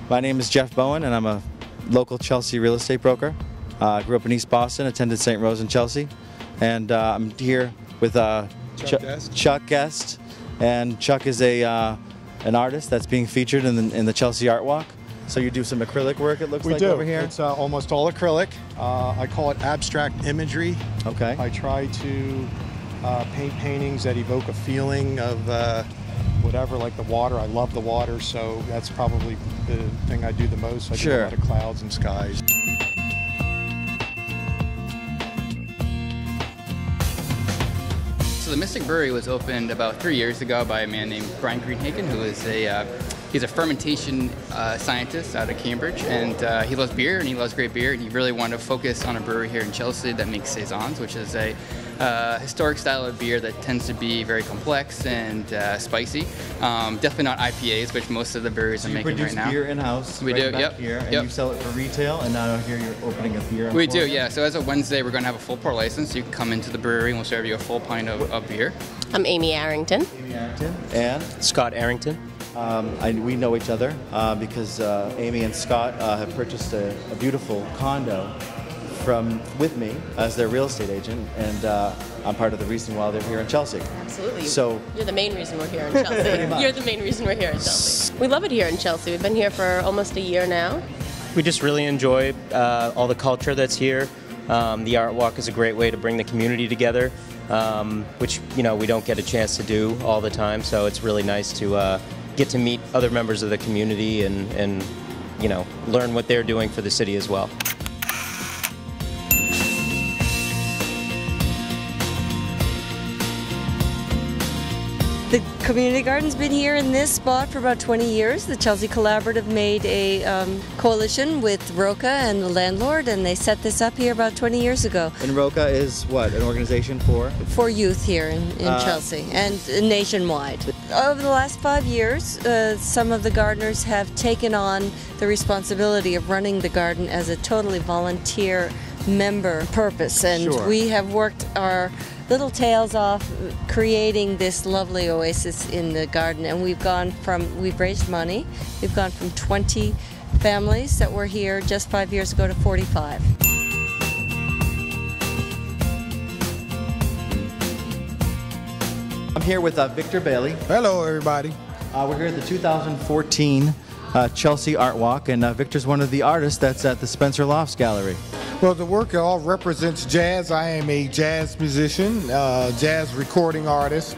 My name is Jeff Bowen, and I'm a local Chelsea real estate broker. Grew up in East Boston, attended St. Rose in Chelsea, and I'm here with Chuck Guest. And Chuck is an artist that's being featured in the Chelsea Art Walk. So you do some acrylic work, it looks like, over here? It's almost all acrylic. I call it abstract imagery. Okay. I try to paint paintings that evoke a feeling of whatever, like the water. I love the water, so that's probably the thing I do the most. I do a lot of clouds and skies. So the Mystic Brewery was opened about 3 years ago by a man named Brian Greenhagen, who is he's a fermentation scientist out of Cambridge, and he loves beer, and he loves great beer, and he really wanted to focus on a brewery here in Chelsea that makes saisons, which is a historic style of beer that tends to be very complex and spicy. Definitely not IPAs, which most of the breweries are making right now. You produce beer in-house. We do, yep. Here, and you sell it for retail, and now here you're opening a beer. We do, yeah. So as of Wednesday, we're going to have a full pour license. You can come into the brewery, and we'll serve you a full pint of beer. I'm Amy Arrington. And Scott Arrington. We know each other because Amy and Scott have purchased a beautiful condo with me as their real estate agent, and I'm part of the reason why they're here in Chelsea. Absolutely. So you're the main reason we're here in Chelsea. You're the main reason we're here in Chelsea. We love it here in Chelsea. We've been here for almost a year now. We just really enjoy all the culture that's here. The Art Walk is a great way to bring the community together, which we don't get a chance to do all the time. So it's really nice to get to meet other members of the community and learn what they're doing for the city as well. The community garden's been here in this spot for about 20 years. The Chelsea Collaborative made a coalition with Roca and the landlord, and they set this up here about 20 years ago. And Roca is what? An organization for? For youth here in Chelsea and nationwide. Over the last 5 years, some of the gardeners have taken on the responsibility of running the garden as a totally volunteer member purpose, and we have worked our little tails off creating this lovely oasis in the garden, and we've raised money. We've gone from 20 families that were here just 5 years ago to 45. I'm here with Victor Bailey. Hello, everybody. We're here at the 2014 Chelsea Art Walk, and Victor's one of the artists that's at the Spencer Lofts Gallery. Well, the work all represents jazz. I am a jazz musician, jazz recording artist,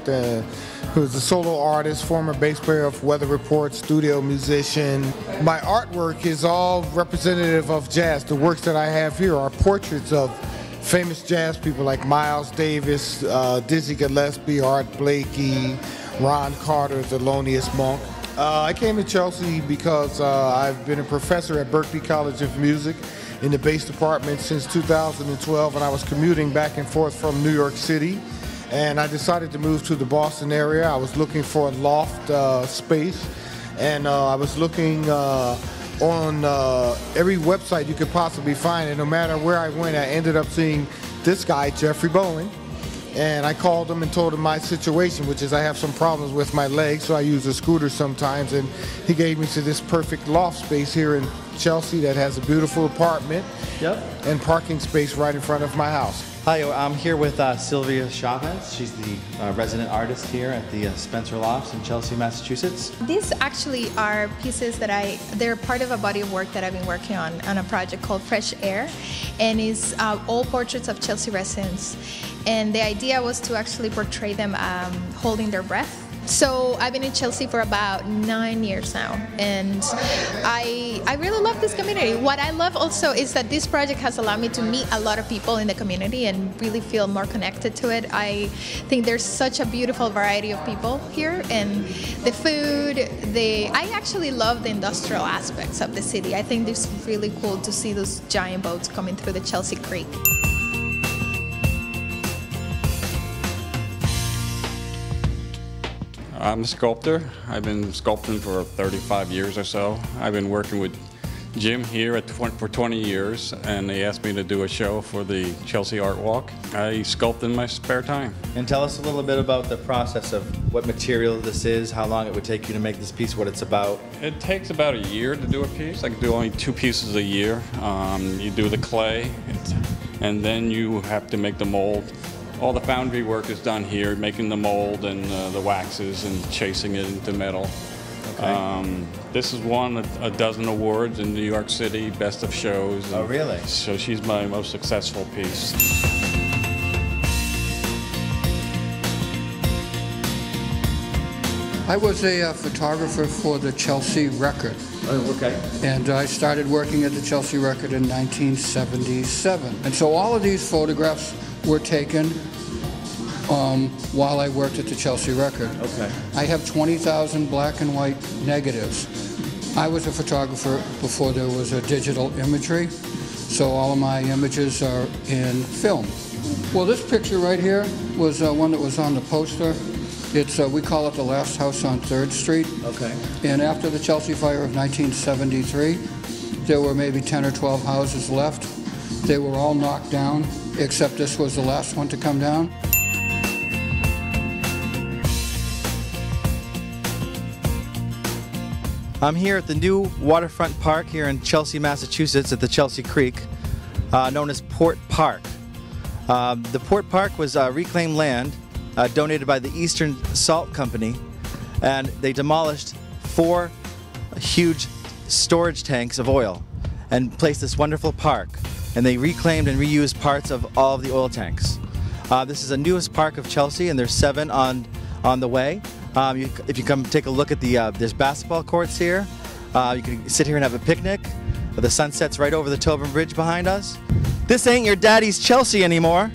who's a solo artist, former bass player of Weather Report, studio musician. My artwork is all representative of jazz. The works that I have here are portraits of famous jazz people like Miles Davis, Dizzy Gillespie, Art Blakey, Ron Carter, Thelonious Monk. I came to Chelsea because I've been a professor at Berklee College of Music in the bass department since 2012, and I was commuting back and forth from New York City, and I decided to move to the Boston area. I was looking for a loft space, and I was looking on every website you could possibly find, and no matter where I went, I ended up seeing this guy, Jeffrey Bowen. And I called him and told him my situation, which is I have some problems with my legs, so I use a scooter sometimes, and he gave me to this perfect loft space here in Chelsea that has a beautiful apartment and parking space right in front of my house. Hi, I'm here with Sylvia Chavez. She's the resident artist here at the Spencer Lofts in Chelsea, Massachusetts. These actually are pieces that they're part of a body of work that I've been working on a project called Fresh Air, and it's all portraits of Chelsea residents. And the idea was to actually portray them holding their breath. So I've been in Chelsea for about 9 years now, and I really love this community. What I love also is that this project has allowed me to meet a lot of people in the community and really feel more connected to it. I think there's such a beautiful variety of people here, and the food, I actually love the industrial aspects of the city. I think it's really cool to see those giant boats coming through the Chelsea Creek. I'm a sculptor. I've been sculpting for 35 years or so. I've been working with gym here for 20 years, and they asked me to do a show for the Chelsea Art Walk. I sculpt in my spare time. And tell us a little bit about the process of what material this is, how long it would take you to make this piece, what it's about. It takes about a year to do a piece. I can do only 2 pieces a year. You do the clay, and then you have to make the mold. All the foundry work is done here, making the mold and the waxes and chasing it into metal. Okay. This has won a dozen awards in New York City, best of shows. Oh, really? So she's my most successful piece. I was a photographer for the Chelsea Record. Oh, okay. And I started working at the Chelsea Record in 1977. And so all of these photographs were taken while I worked at the Chelsea Record. Okay. I have 20,000 black and white negatives. I was a photographer before there was a digital imagery, so all of my images are in film. Well, this picture right here was one that was on the poster. It's we call it the last house on 3rd Street. Okay. And after the Chelsea fire of 1973, there were maybe 10 or 12 houses left. They were all knocked down, except this was the last one to come down. I'm here at the new waterfront park here in Chelsea, Massachusetts at the Chelsea Creek, known as Port Park. The Port Park was reclaimed land donated by the Eastern Salt Company, and they demolished 4 huge storage tanks of oil and placed this wonderful park, and they reclaimed and reused parts of all of the oil tanks. This is the newest park of Chelsea, and there's 7 on the way. If you come take a look at there's basketball courts here. You can sit here and have a picnic. The sunset's right over the Tobin Bridge behind us. This ain't your daddy's Chelsea anymore.